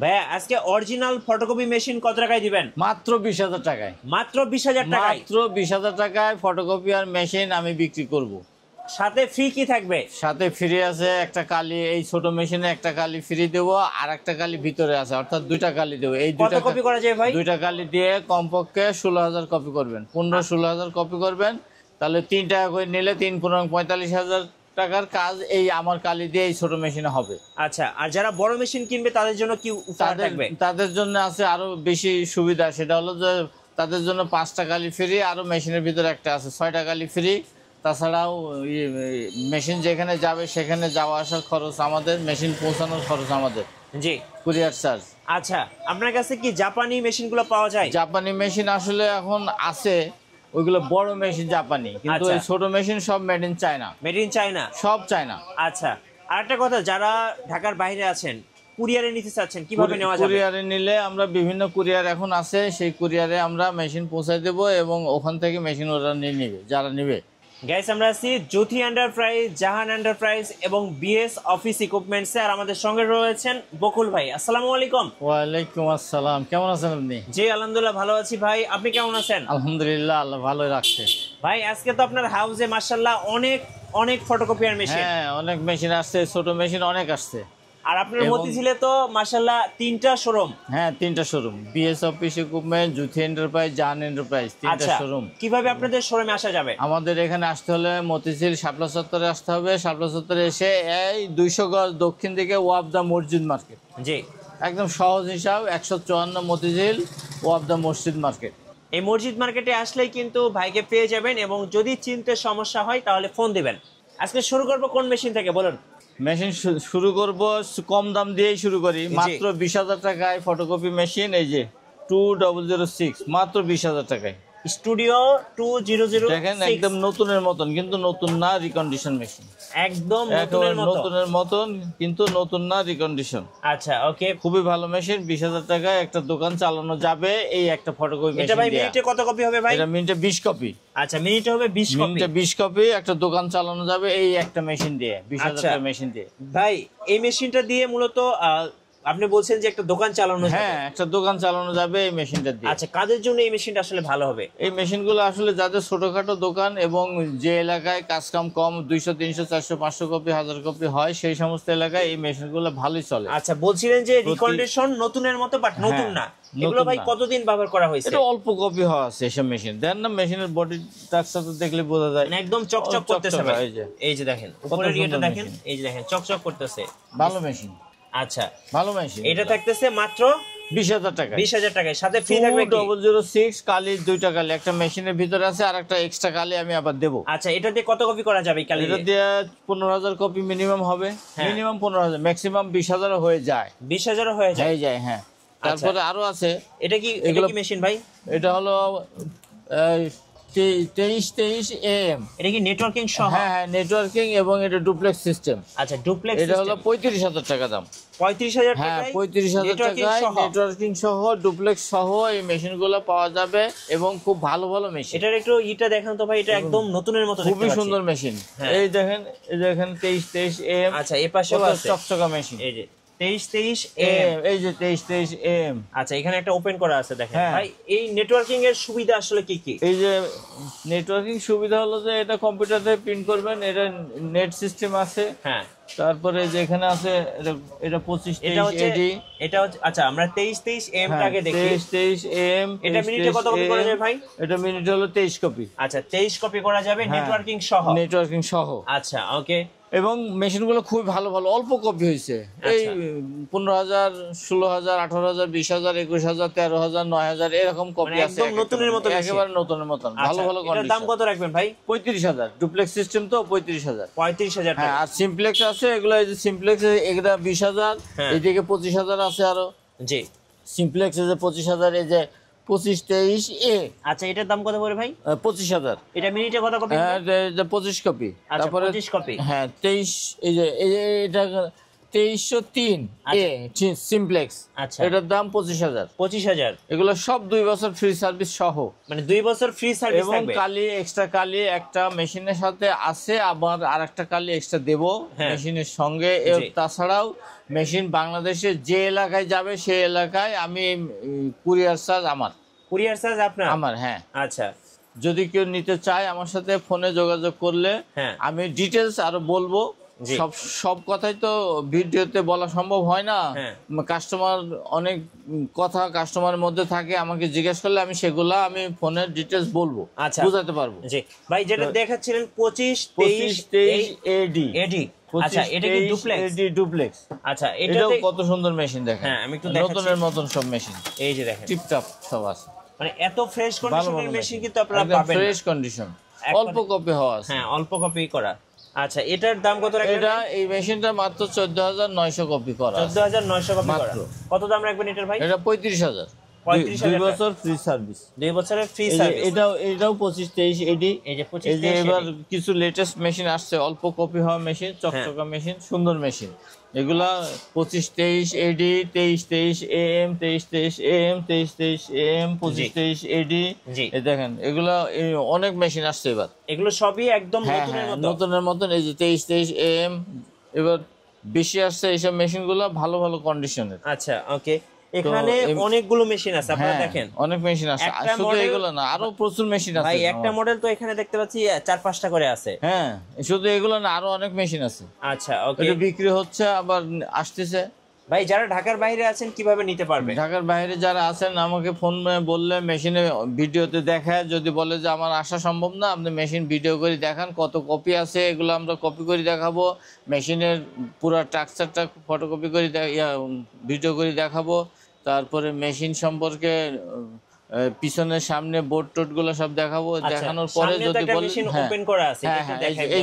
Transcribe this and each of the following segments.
ভাইয়া আজকে original photocopy machine কত টাকায় দিবেন? মাত্র 20,000 টাকায়। মাত্র 20,000 টাকায়? মাত্র 20,000 টাকায় ফটোকপি আর মেশিন আমি বিক্রি করব। সাথে ফ্রি কি থাকবে? সাথে ফ্রি আছে একটা কালি, এই ছোট মেশিনে একটা কালি ফ্রি দেব, আর একটা কালি ভিতরে আছে, অর্থাৎ দুইটা কালি দেব। এই দুইটা কপি করা যায় ভাই? দুইটা কালি দিয়ে কমপক্ষে 16,000 কপি করবেন, 15-16,000 কপি করবেন। তাহলে 3 টাকা করে নিলে 3-45,000 টাকার কাজ এই আমার কালি দিয়ে এই ছোট মেশিনে হবে। আচ্ছা, আর যারা বড় মেশিন কিনবে তাদের জন্য কি উপহার থাকবে? তাদের জন্য আছে আরো বেশি সুবিধা, সেটা হলো যে তাদের জন্য 5টা কালি ফ্রি, আরো মেশিনের ভিতরে একটা আছে 6টা কালি ফ্রি। তাছাড়াও মেশিন যেখানে যাবে সেখানে যাওয়া আসার খরচ আমাদের, মেশিন পৌঁছানোর খরচ আমাদের। জি, কুরিয়ার চার্জ। আচ্ছা, আপনার কাছে কি জাপানি মেশিনগুলো পাওয়া যায়? জাপানি মেশিন আসলে এখন আছে, ওইগুলো বড় মেশিন জাপানি, কিন্তু এই ছোট মেশিন সব made in China. Made in China? সব চায়না। আচ্ছা, আরেকটা কথা, যারা ঢাকার বাইরে আছেন কুরিয়ারে নিতে চাচ্ছেন কিভাবে নেওয়া যাবে? কুরিয়ারে নিলে আমরা বিভিন্ন কুরিয়ার এখন আছে, সেই কুরিয়ারে আমরা মেশিন পৌঁছায় দেব এবং ওখান থেকে মেশিন ওরা নিয়ে নেবে যারা নেবে। গাইস, আমরা আছি জ্যোতি এন্টারপ্রাইজ, জাহান এন্টারপ্রাইজ এবং বিএস অফিস ইকুইপমেন্টসে। আর আমাদের সঙ্গে রয়েছেন বকুল ভাই। আসসালামু আলাইকুম। ওয়ালাইকুম আসসালাম। কেমন আছেন আপনি? জি আলহামদুলিল্লাহ ভালো আছি ভাই, আপনি কেমন আছেন? আলহামদুলিল্লাহ, আল্লাহ ভালোই রাখছে। ভাই আজকে তো আপনার হাউসে মাশাআল্লাহ অনেক অনেক ফটোকপিয়ার মেশিন। হ্যাঁ, অনেক মেশিন আসছে, ছোট মেশিন অনেক আসছে। আর আপনার মতিঝিলে তো মাশাআল্লাহ 3টা শোরুম। হ্যাঁ, 3টা শোরুম, বিএস অফিস ইকুইপমেন্ট, জ্যোতি এন্টারপ্রাইজ, জাহান এন্টারপ্রাইজ, 3টা শোরুম। কিভাবে আপনাদের শোরুমে আসা যাবে? আমাদের এখানে আসতে হলে মতিঝিল শাপলা চত্বরে আসতে হবে। শাপলা চত্বরে এসে এই 200 গজ দক্ষিণ দিকে ওয়াবদা মসজিদ মার্কেট। জি, একদম সহজ হিসাব, 154 মতিঝিল ওয়াবদা মসজিদ মার্কেট। এই মসজিদ মার্কেটে আসলেই কিন্তু ভাইকে পেয়ে যাবেন, এবং যদি চিনতে সমস্যা হয় তাহলে ফোন দিবেন। আজকে শুরু করব কোন মেশিন থেকে বলুন? মেশিন শুরু করব কম দাম দিয়েই শুরু করি, মাত্র 20,000 টাকায় ফটোকপি মেশিন। এই যে 2006, মাত্র 20,000 টাকায় স্টুডিও 2006। দেখেন একদম নতুনের মতন, কিন্তু নতুন না, রিকন্ডিশন মেশিন। একদম নতুনের মতন, কিন্তু নতুন না, রিকন্ডিশন। আচ্ছা, ওকে, খুবই ভালো মেশিন। 20,000 টাকায় একটা দোকান চালানো যাবে এই একটা ফটোকপি মেশিন। এটা ভাই মিনিটে কত কপি হবে ভাই? এটা মিনিটে 20 কপি। আচ্ছা, মিনিটে হবে 20 কপি। মিনিটে 20 কপি একটা দোকান চালানো যাবে এই একটা মেশিন দিয়ে, 20,000 টাকা মেশিন দিয়ে। ভাই এই মেশিনটা দিয়ে মূলত আপনি বলছেন যে একটা দোকান চালানো যাবে? হ্যাঁ, একটা দোকান চালানো যাবে এই মেশিনটা দিয়ে। আচ্ছা, কাদের জন্য এই মেশিনটা আসলে ভালো হবে? এই মেশিনগুলো আসলে যাদের ছোটখাটো দোকান এবং যে এলাকায় কাজকাম কম, 200, 300, 400, 500 কপি, 1000 কপি হয়, সেই সমস্ত এলাকায় এই মেশিনগুলো ভালোই চলে। আচ্ছা, বলছিলেন যে রিকন্ডিশন নতুনের মতো, বাট নতুন না। এগুলো ভাই কতদিন ব্যবহার করা হয়েছে? এটা অল্প কপি হওয়া আছে এসব মেশিন। দেন না, মেশিনের বডি স্ট্রাকচার দেখলে বোঝা যায় একদম চকচক করতেছে ভাই। এই যে দেখেন উপরের ইয়েটা দেখেন, মেশিন। এই যে দেখেন চকচক করতেছে। ভালো মেশিন। আচ্ছা, ভালো মেশিন। এটা থাকতেছে মাত্র 20,000 টাকা। 20,000 টাকায়। সাথে ফ্রি থাকবে কি? 2006 কালি, 2টা কালি একটা মেশিনের ভিতরে আছে, আর একটা এক্সট্রা কালি আমি আবার দেব। আচ্ছা, এটা দিয়ে কত কপি করা যাবে কালি? এটা দিয়ে 15,000 কপি মিনিমাম হবে। মিনিমাম 15,000, ম্যাক্সিমাম 20,000 হয়ে যায়। 20,000 হয়ে যায়। হ্যাঁ। তারপরে আরো আছে। এটা কি মেশিন ভাই? এটা হলো 23 AM। এটা কি নেটওয়ার্কিং সহ? হ্যাঁ, নেটওয়ার্কিং এবং এটা ডুপ্লেক্স সিস্টেম। আচ্ছা, ডুপ্লেক্স এটা হলো 35,000 টাকা দাম। 35,000 হ্যাঁ, টাকায় 35,000 টাকায় নেটওয়ার্কিং সহ, ডুপ্লেক্স সহ এই মেশিনগুলো পাওয়া যাবে এবং খুব ভালো ভালো মেশিন। এটার একটু ইটা দেখেন তো ভাই, এটা একদম নতুনের মতো, খুবই সুন্দর মেশিন। এই দেখেন 23 AM। আচ্ছা, এই পাশেও আছে চকচকা মেশিন। এই যে 23 AM। এই যে 23 AM। আচ্ছা, এখানে একটা ওপেন করা আছে দেখেন ভাই। এই নেটওয়ার্কিং এর সুবিধা আসলে কি কি? এই যে নেটওয়ার্কিং সুবিধা হলো যে এটা কম্পিউটারে প্রিন্ট করবেন, এটা নেট সিস্টেম আছে। হ্যাঁ, তারপরে যে এখানে আছে এটা 25-23 AD। এটা হচ্ছে, আচ্ছা আমরা 23 AM টাকে দেখি। 23 AM। এটা মিনিটে কত কপি করা যায় ভাই? এটা মিনিটে হলো 23 কপি। আচ্ছা, 23 কপি করা যাবে নেটওয়ার্কিং সহ। নেটওয়ার্কিং সহ। আচ্ছা, ওকে। এবং মেশিনগুলো খুবই ভালো ভালো, অল্প কপি হয়েছে। এই 15,000, 16,000, 18,000, 20,000, 21,000, 13,000, 9,000 এরকম কপি আছে। একদম নতুনের মতো, একেবারে নতুনের মতন, ভালো ভালো কন্ডিশন। এটার দাম কত রাখবেন ভাই? 35,000। ডুপ্লেক্স সিস্টেম তো 35,000। 35,000 টাকা। আর সিমপ্লেক্স আছে, এগুলো এই যে সিমপ্লেক্স, এগুলা 20,000, এদিকে 25,000 আছে আরো। জি, সিমপ্লেক্স এই যে 25,000, এই যে 25-23 A। আচ্ছা, এটার দাম কত পড়ে ভাই? 25,000। এটা মিনিটে কত কপি? হ্যাঁ, 25 কপি। তারপরে 25 কপি। হ্যাঁ, 23, এই যে এটা 2303 এ সিমপ্লেক্স। আচ্ছা, এটার দাম 25,000। 25,000। এগুলো সব 2 বছর ফ্রি সার্ভিস সহ, মানে 2 বছর ফ্রি সার্ভিস এবং থাকবে। কালি এক্সট্রা কালি একটা মেশিনের সাথে আছে, আবার আরেকটা কালি এক্সট্রা দেব মেশিনের সঙ্গে। তাছাড়াও মেশিন বাংলাদেশে যে এলাকায় যাবে সেই এলাকায় আমি কুরিয়ার চার্জ আমার। হ্যাঁ, আচ্ছা, যদি কেউ নিতে চায় আমার সাথে ফোনে যোগাযোগ করলে আমি ডিটেলস আরো বলবো। সব কথাই তো ভিডিওতে বলা সম্ভব হয় না, কাস্টমার অনেক কথা কাস্টমারের মধ্যে থাকে, আমাকে জিজ্ঞেস করলে আমি সেগুলা আমি ফোনের ডিটেলস বলবো, বুঝাতে পারবো। জি ভাই, যেটা দেখাচ্ছিলেন 25-23 এডি। আচ্ছা, এটা কি ডুপ্লেক্স? এডি ডুপ্লেক্স। আচ্ছা, এটাও কত সুন্দর মেশিন দেখেন। হ্যাঁ, আমি একটু দেখাচ্ছি। নতুনের মতন সব মেশিন, এই যে দেখেন, টিপটপ সব আছে। মানে এত ফ্রেশ কন্ডিশনের মেশিন কিন্তু আপনারা পাবেন না। ফ্রেশ কন্ডিশন, অল্প কপি হওয়া আছে। হ্যাঁ, অল্প কপি করা। আচ্ছা, এটার দাম কত রাখবেন? এটা এই মেশিনটা মাত্র 14,900 কপি করা। 14,900 কপি করা। কত দাম রাখবেন এটার ভাই? এটা 35,000। 35,000 2 বছর ফ্রি সার্ভিস। 2 বছরের ফ্রি সার্ভিস। এটাও 25-23 এডি। এই যে 25-23 এবার কিছু লেটেস্ট মেশিন আসছে, অল্প কপি হওয়া মেশিন, চকচকা মেশিন, সুন্দর মেশিন। এগুলা 25-23 এডি, 23-23 এম, 23-23 এম, 23-23 এম, 25-23 এডি। এই দেখেন, এগুলা অনেক মেশিন আসছে এবার। এগুলো সবই একদম নতুনের মতন। এই যে 23-23 এম এবার বেশি আসছে এইসব মেশিনগুলো, ভালো ভালো কন্ডিশনের। আচ্ছা, ওকে। এখানে অনেকগুলো মেশিন আছে, আপনারা দেখেন অনেক মেশিন আছে, শুধু এগুলো না, আরো প্রচুর মেশিন আছে ভাই। একটা মডেল তো এখানে দেখতে পাচ্ছি 4-5টা করে আছে। হ্যাঁ, শুধু এগুলো না, আরো অনেক মেশিন আছে। আচ্ছা, ওকে। এটা বিক্রি হচ্ছে, আবার আসতেছে। ভাই, যারা ঢাকার বাইরে আছেন কিভাবে নিতে পারবে? ঢাকার বাইরে যারা আছেন আমাকে ফোন বললে মেশিনে ভিডিওতে দেখায়, যদি বলে যে আমার আসা সম্ভব না, আপনি মেশিন ভিডিও করে দেখান, কত কপি আছে এগুলো আমরা কপি করে দেখাবো, মেশিনের পুরো স্ট্রাকচারটা ফটোকপি করে ভিডিও করে দেখাবো। তারপরে মেশিন সম্পর্কে পিছনের সামনে বোর্ড টোট গুলো সব দেখাবো। দেখানোর পরে যদি বলেন ওপেন করা আছে, এই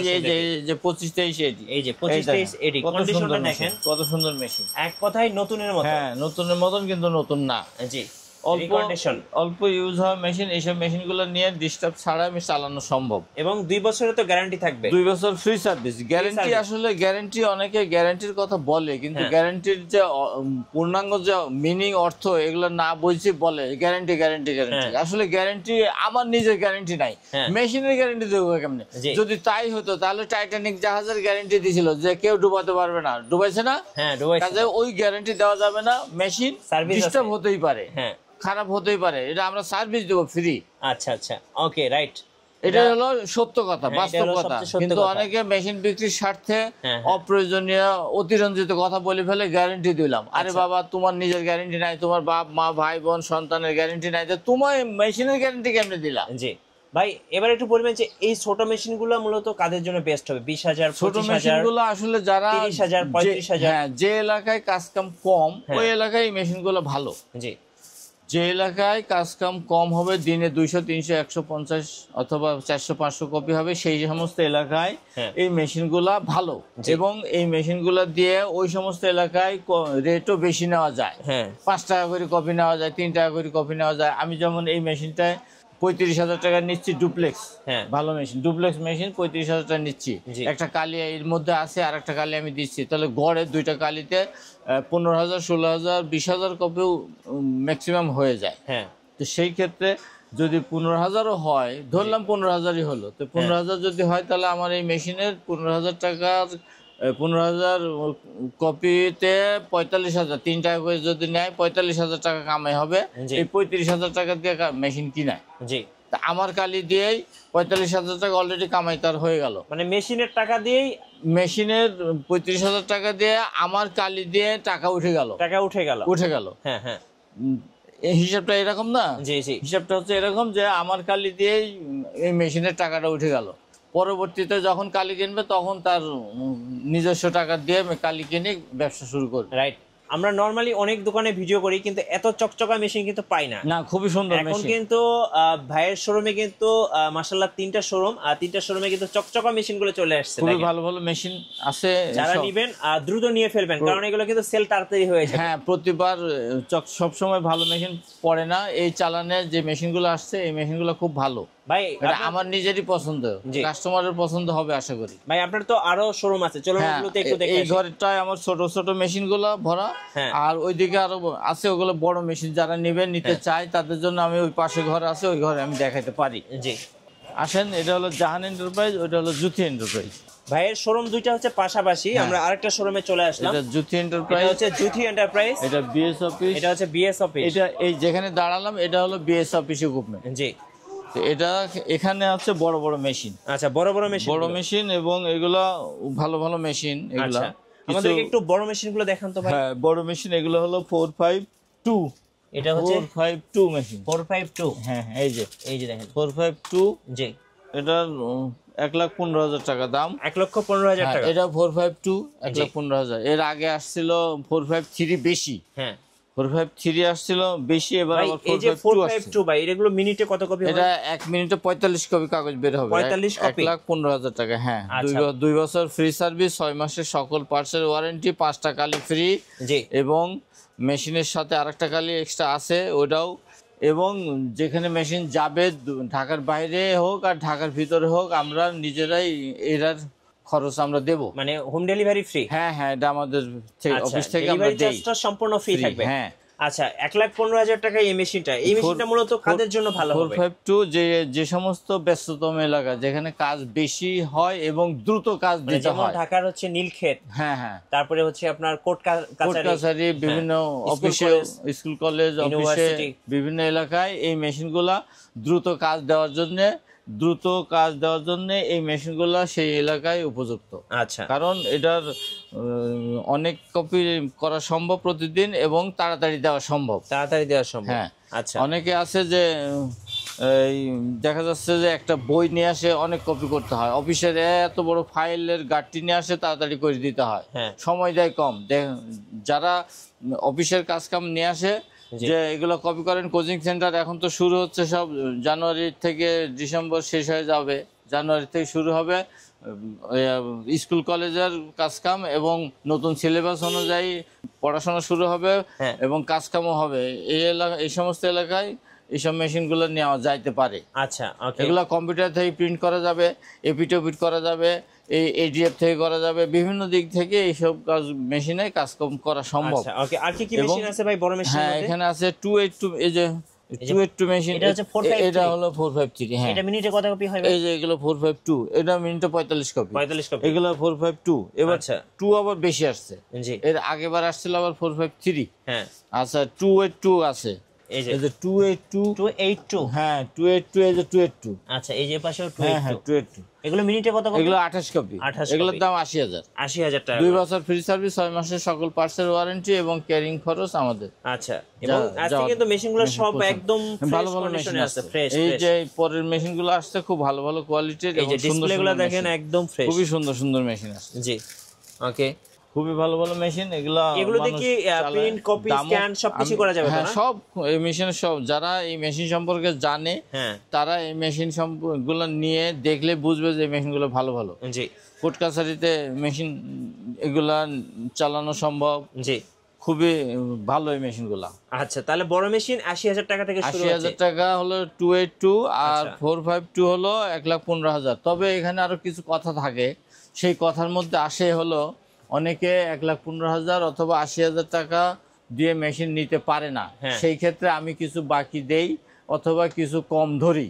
যে 25-23 এডি, এই যে 25-23 এডি কন্ডিশনটা দেখেন, কত সুন্দর মেশিন। এক কথায় নতুনের মতো। হ্যাঁ, নতুনের মতন, কিন্তু নতুন না। জি, অল্প ইউজ হওয়া মেশিন। এইসব মেশিনগুলো নিয়ে ডিস্টার্ব ছাড়া আমি চালানো সম্ভব, এবং 2 বছরের তো গ্যারান্টি থাকবে। 2 বছর ফ্রি সার্ভিস গ্যারান্টি। আসলে গ্যারান্টি, অনেকে গ্যারান্টির কথা বলে, কিন্তু গ্যারান্টির যে পূর্ণাঙ্গ যে মিনিং অর্থ এগুলো না বুঝে বলে গ্যারান্টি গ্যারান্টি গ্যারান্টি। আসলে গ্যারান্টি, আমার নিজের গ্যারান্টি নাই, মেশিনের গ্যারান্টি দেবো কেমনে? যদি তাই হতো তাহলে টাইটানিক জাহাজের গ্যারান্টি দিয়েছিল যে কেউ ডুবাতে পারবে না, ডুবাইছে না? কাজে ওই গ্যারান্টি দেওয়া যাবে না। মেশিন ডিস্টার্ব হতেই পারে, খারাপ হতেই পারে, এটা আমরা সার্ভিস দেবো ফ্রি। আচ্ছা আচ্ছা, ওকে, রাইট। এটা হলো সত্য কথা, বাস্তব কথা। কিন্তু অনেকে মেশিন বিক্রির স্বার্থে অপ্রয়োজনীয় অতিরঞ্জিত কথা বলে ফেলে, গ্যারান্টি দিলাম। আরে বাবা, তোমার নিজের গ্যারান্টি নাই, তোমার বাপ মা ভাই বোন সন্তানের গ্যারান্টি নাই, তোমার মেশিনের গ্যারান্টি কেমনে দিলা? জি ভাই, এবার একটু বলবেন যে এই ছোট মেশিনগুলো মূলত কাদের জন্য বেস্ট হবে? 20,000, ছোট মেশিনগুলো আসলে যারা 30,000, 35,000, যে এলাকায় কাজ কাম কম, ওই এলাকায় মেশিনগুলো ভালো। জি, যে এলাকায় কাজ কাম কম হবে, দিনে 200, 300, 150 অথবা 400, 500 কপি হবে, সেই সমস্ত এলাকায় এই মেশিনগুলা ভালো। এবং এই মেশিনগুলা দিয়ে ওই সমস্ত এলাকায় রেটও বেশি নেওয়া যায়। 5 টাকা করে কপি নেওয়া যায়, 3 টাকা করে কপি নেওয়া যায়। আমি যেমন এই মেশিনটায় 35,000 টাকা নিচ্ছি, ডুপ্লেক্স, ভালো মেশিন, ডুপ্লেক্স মেশিন 35,000 টাকা নিচ্ছি। একটা কালি এর মধ্যে আছে, আর একটা কালি আমি দিচ্ছি, তাহলে গড়ে 2টা কালিতে 15,000, 16,000, 20,000 কপিও ম্যাক্সিমাম হয়ে যায়। তো সেই ক্ষেত্রে যদি 15,000ও হয়, ধরলাম 15,000ই হলো, তো 15,000 যদি হয় তাহলে আমার এই মেশিনের 15,000 টাকার 15,000 কপিতে 45,000, 3 টাকা করে যদি নেয় 45,000 টাকা কামাই হবে। এই 35,000 টাকা দিয়ে মেশিন কিনায়, আমার কালি দিয়েই 45,000 টাকা অলরেডি কামাই তার হয়ে গেল। মানে মেশিনের টাকা দিয়েই, মেশিনের 35,000 টাকা দিয়ে আমার কালি দিয়ে টাকা উঠে গেল। হ্যাঁ, এই হিসাবটা এরকম না? হিসাবটা হচ্ছে এরকম যে আমার কালি দিয়েই এই মেশিনের টাকাটা উঠে গেল। পরবর্তীতে যখন কালি কিনবে তখন তার নিজস্ব টাকা দিয়ে কালি কিনে ব্যবসা শুরু করবে। রাইট। আমরা নরমালি অনেক দোকানে ভিডিও করি, কিন্তু এত চকচকা মেশিন কিন্তু পাই না। খুবই সুন্দর মেশিন। এখন কিন্তু ভাইয়ের শোরুমে কিন্তু মাশাআল্লাহ 3টা শোরুম, আর 3টা শোরুমে কিন্তু চকচকা মেশিন গুলো চলে আসছে। খুবই ভালো ভালো মেশিন আছে, যারা নেবেন দ্রুত নিয়ে ফেলবেন, কারণ এগুলো কিন্তু সেল তাড়াতাড়ি হয়ে যায়। হ্যাঁ, প্রতিবার সব সময় ভালো মেশিন পড়ে না। এই চালানে যে মেশিনগুলো আসছে, এই মেশিনগুলো খুব ভালো। ভাই এটা আমার নিজেরই পছন্দ, কাস্টমারের পছন্দ হবে আশা করি। ভাই আপনার তো আরো শোরুম আছে, চলুন ওগুলোতে একটু দেখে এই ঘরটায় আমার ছোট ছোট মেশিন গুলো ভরা, আর ওইদিকে আরো আছে ওগুলো বড় মেশিন, যারা নিতে চায় তাদের জন্য আমি ওই পাশে ঘর আছে, ওই ঘরে আমি দেখাতে পারি। জি আসেন, এটা হলো জাহান এন্টারপ্রাইজ, ওইটা হলো জ্যোতি এন্টারপ্রাইজ। ভাইয়ের শোরুম দুইটা হচ্ছে পাশাপাশি, আমরা আরেকটা শোরুমে চলে আসলাম। এটা জ্যোতি এন্টারপ্রাইজ, এটা হচ্ছে জ্যোতি এন্টারপ্রাইজ, এটা বিএস অফিস, এটা হচ্ছে বিএস অফিস। এটা এই যেখানে দাঁড়ালাম এটা হলো বিএস অফিস ইকুইপমেন্ট। জি, এটা এখানে আছে বড় বড় মেশিন। আচ্ছা, বড় মেশিন এবং এগুলা ভালো ভালো মেশিন। এগুলা আমাদেরকে একটু বড় মেশিনগুলো দেখান তো ভাই। হ্যাঁ, বড় মেশিন এগুলো হলো 452, এটা হচ্ছে 452 মেশিন। 452, হ্যাঁ, এই যে দেখেন 452। জি, এটা 1,15,000 টাকা দাম। 1,15,000 টাকা। এটা 452, 1,15,000। এর আগে আসছিল 453 বেশি। হ্যাঁ, 453 আসছিল বেশি, এবার আবার 452 ভাই, এগুলো মিনিটে কত কপি হয়? এটা 1 মিনিটে 45 কপি কাগজ বের হবে। 45 কপি, 1,15,000 টাকা। হ্যাঁ, 2 বছর ফ্রি সার্ভিস, 6 মাসের সকল পার্টসের ওয়ারেন্টি, 5টা কালি ফ্রি। জি, এবং মেশিনের সাথে আরেকটা কালি এক্সট্রা আছে ওটাও। এবং যেখানে মেশিন যাবে, ঢাকার বাইরে হোক আর ঢাকার ভিতরে হোক, আমরা নিজেরাই এর খরচ আমরা দেব, মানে হোম ডেলিভারি ফ্রি। হ্যাঁ, এটা আমাদের অফিস থেকে আমরা দেই, সম্পূর্ণ ফ্রি থাকবে। হ্যাঁ। আচ্ছা, 1,15,000 টাকা এই মেশিনটা মূলত কাদের জন্য ভালো হবে? 452 যে সমস্ত ব্যস্ততম এলাকা যেখানে কাজ বেশি হয় এবং দ্রুত কাজ দিতে হয়, যেমন ঢাকার হচ্ছে নীলক্ষেত, হ্যাঁ, তারপরে হচ্ছে আপনার কোর্ট কাছারি, বিভিন্ন অফিসে, স্কুল কলেজ, অফিসে, বিভিন্ন এলাকায় এই মেশিনগুলা দ্রুত কাজ দেওয়ার জন্য এই মেশিনগুলা সেই এলাকায় উপযুক্ত। আচ্ছা, কারণ কারণ এটার অনেক কপি করা সম্ভব প্রতিদিন এবং তাড়াতাড়ি দেওয়া সম্ভব। হ্যাঁ। আচ্ছা, অনেকে আছে যে এই দেখা যাচ্ছে যে একটা বই নিয়ে আসে, অনেক কপি করতে হয়, অফিসের এত বড় ফাইলের গাঁটটি নিয়ে আসে, তাড়াতাড়ি করে দিতে হয়, সময় দেয় কম। যারা অফিসের কাজ কাম নিয়ে আসে, যে এগুলো কপি করেন, কোচিং সেন্টার এখন তো শুরু হচ্ছে, সব জানুয়ারি থেকে ডিসেম্বর শেষ হয়ে যাবে, জানুয়ারি থেকে শুরু হবে স্কুল কলেজের কাজকাম, এবং নতুন সিলেবাস অনুযায়ী পড়াশোনা শুরু হবে এবং কাজকামও হবে। এই সমস্ত এলাকায় এইসব মেশিনগুলো নেওয়া যাইতে পারে। আচ্ছা, এগুলো কম্পিউটার থেকে প্রিন্ট করা যাবে, এপিটোপিট করা যাবে, এই এডিএফ থেকে করা যাবে, বিভিন্ন দিক থেকে এইসব কাজ মেশিনে কাজকর্ম করা সম্ভব। আর কি মেশিন আছে ভাই বড় মেশিন? হ্যাঁ, এখানে আছে 282, এই যে 282 মেশিন, এটা হলো 453। হ্যাঁ, এটা মিনিটে কত কপি হয়? এই যে এগুলো 452, এটা মিনিটে 45 কপি। এগুলো 452। এবার 2 আবার বেশি আসছে, এর আগেবার আসছিল আবার 453। হ্যাঁ, আচ্ছা, 282 আছে, এই যে 282। হ্যাঁ, 282, এই যে 282। আচ্ছা, এই যে পাশেও 282। এগুলো মিনিটে কত কপি? এগুলো 28 কপি। এগুলোর দাম 80,000 টাকা। 2 বছর ফ্রি সার্ভিস, 6 মাসের সকল পার্টসের ওয়ারেন্টি এবং ক্যারিং খরচ আমাদের। আচ্ছা, এবং আজকে কিন্তু মেশিনগুলো সব একদম ভালো কন্ডিশনে আছে, ফ্রেশ। এই যে পরের মেশিনগুলো আসছে খুব ভালো ভালো কোয়ালিটির, এই যে ডিসপ্লেগুলো দেখেন একদম ফ্রেশ, খুবই সুন্দর সুন্দর মেশিন আছে। জি, ওকে, খুবই ভালো ভালো মেশিন এগুলো। দেখি প্রিন্ট, কপি, স্ক্যান সবকিছু করা যাবে? হ্যাঁ, সব এই মেশিনের সব, যারা এই মেশিন সম্পর্কে জানে তারা এই মেশিন গুলো নিয়ে দেখলে বুঝবে যে এই মেশিনগুলো ভালো ভালো। জি, কোর্ট কাছারিতে মেশিন এগুলা চালানো সম্ভব। জি, খুবই ভালো এই মেশিনগুলা। আচ্ছা, তাহলে বড় মেশিন 80,000 টাকা থেকে শুরু হচ্ছে। 80,000 টাকা হলো 282, আর 452 হলো 1,15,000। তবে এখানে আরো কিছু কথা থাকে, সেই কথার মধ্যে আসে হলো অনেকে 1,15,000 অথবা 80,000 টাকা দিয়ে মেশিন নিতে পারে না, সেই ক্ষেত্রে আমি কিছু বাকি দেই অথবা কিছু কম ধরি।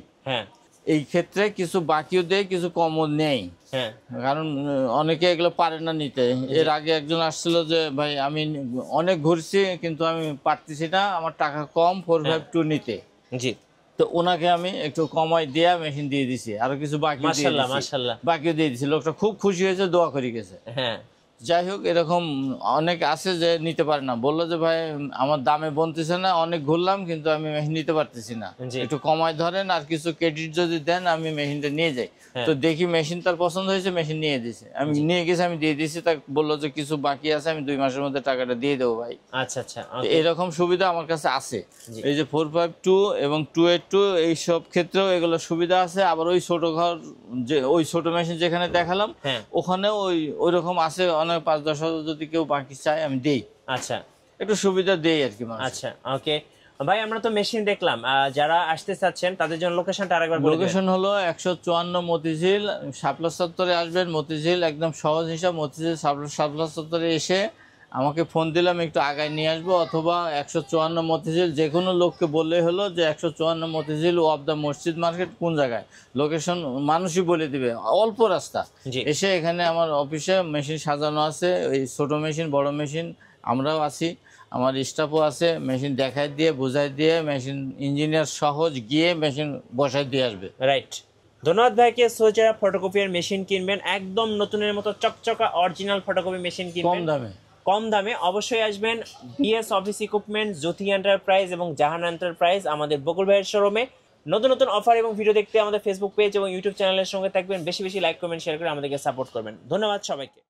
এই ক্ষেত্রে কিছু বাকিও দেই, কিছু কমও নেই, কারণ অনেকে এগুলো পারে না নিতে। এর আগে একজন আসছিল যে ভাই আমি অনেক ঘুরছি কিন্তু আমি পারতেছি না, আমার টাকা কম 452 নিতে। জি, তো ওনাকে আমি একটু কমাই দিয়ে মেশিন দিয়ে দিছি, আরো কিছু বাকি বাকিও দিয়ে দিছি। লোকটা খুব খুশি হয়েছে, দোয়া করে গেছে। যাই হোক, এরকম অনেক আছে যে নিতে পারে না, বললো যে ভাই আমার দামে বনতেছে না, অনেক ঘুরলাম কিন্তু আমি মেশিন নিতে পারতেছি না, একটু কমায় ধরেন আর কিছু ক্রেডিট যদি দেন আমি মেশিনটা নিয়ে যাই। তো দেখি মেশিন তার পছন্দ হয়েছে, মেশিন নিয়ে দিয়েছে, আমি নিয়ে গেছি, আমি দিয়ে দিয়েছি। তা বললো যে কিছু বাকি আছে, আমি 2 মাসের মধ্যে টাকাটা দিয়ে দেবো ভাই। আচ্ছা আচ্ছা, এরকম সুবিধা আমার কাছে আছে। এই যে 452 এবং 282 এইসব ক্ষেত্রেও এগুলো সুবিধা আছে। আবার ওই ছোট ঘর, যে ওই ছোট মেশিন যেখানে দেখালাম ওখানেও ওই রকম আছে, অনেক 5-10 হাজার যদি কেউ বাকি চায় আমি দেই। আচ্ছা, একটু সুবিধা দেই আর কি। আচ্ছা, ওকে। ভাই আমরা তো মেশিন দেখলাম, যারা আসতে চাচ্ছেন তাদের জন্য লোকেশনটা আরেকবার বলে দিবেন। লোকেশন হলো 154 মতিঝিল, শাপলা চত্বরে আসবেন। মতিঝিল একদম সহজ হিসাব, মতিঝিল শাপলা চত্বরে এসে আমাকে ফোন দিলাম, একটু আগায় নিয়ে আসবো, অথবা 154 মতিঝিল যে কোনো লোককে বললেই হলো যে 154 মতিঝিল অফ দ্য মসজিদ মার্কেট কোন জায়গায়, লোকেশন মানুষই বলে দিবে, অল্প রাস্তা। জি। এসে এখানে আমার অফিসে মেশিন সাজানো আছে, এই ছোট মেশিন বড় মেশিন আমরাও আছি, আমার স্টাফও আছে, মেশিন দেখাই দিয়ে বোঝাই দিয়ে মেশিন ইঞ্জিনিয়ার সহজ গিয়ে মেশিন বসাই দিয়ে আসবে। রাইট, ধন্যবাদ ভাইকে। সো যারা ফটোকপির মেশিন কিনবেন, একদম নতুনের মতো চকচকা অরিজিনাল ফটোকপি মেশিন কম কিনবেন দামে। কম দামে, অবশ্যই আসবেন বিএস অফিস ইকুইপমেন্ট, জ্যোতি এন্টারপ্রাইজ এবং জাহান এন্টারপ্রাইজ, আমাদের বকুল ভাইয়ের শোরুমে। নতুন নতুন অফার এবং ভিডিও দেখতে আমাদের ফেসবুক পেজ এবং ইউটিউব চ্যানেলের সঙ্গে থাকবেন। বেশি বেশি লাইক কমেন্ট শেয়ার করে আমাদেরকে সাপোর্ট করবেন। ধন্যবাদ সবাইকে।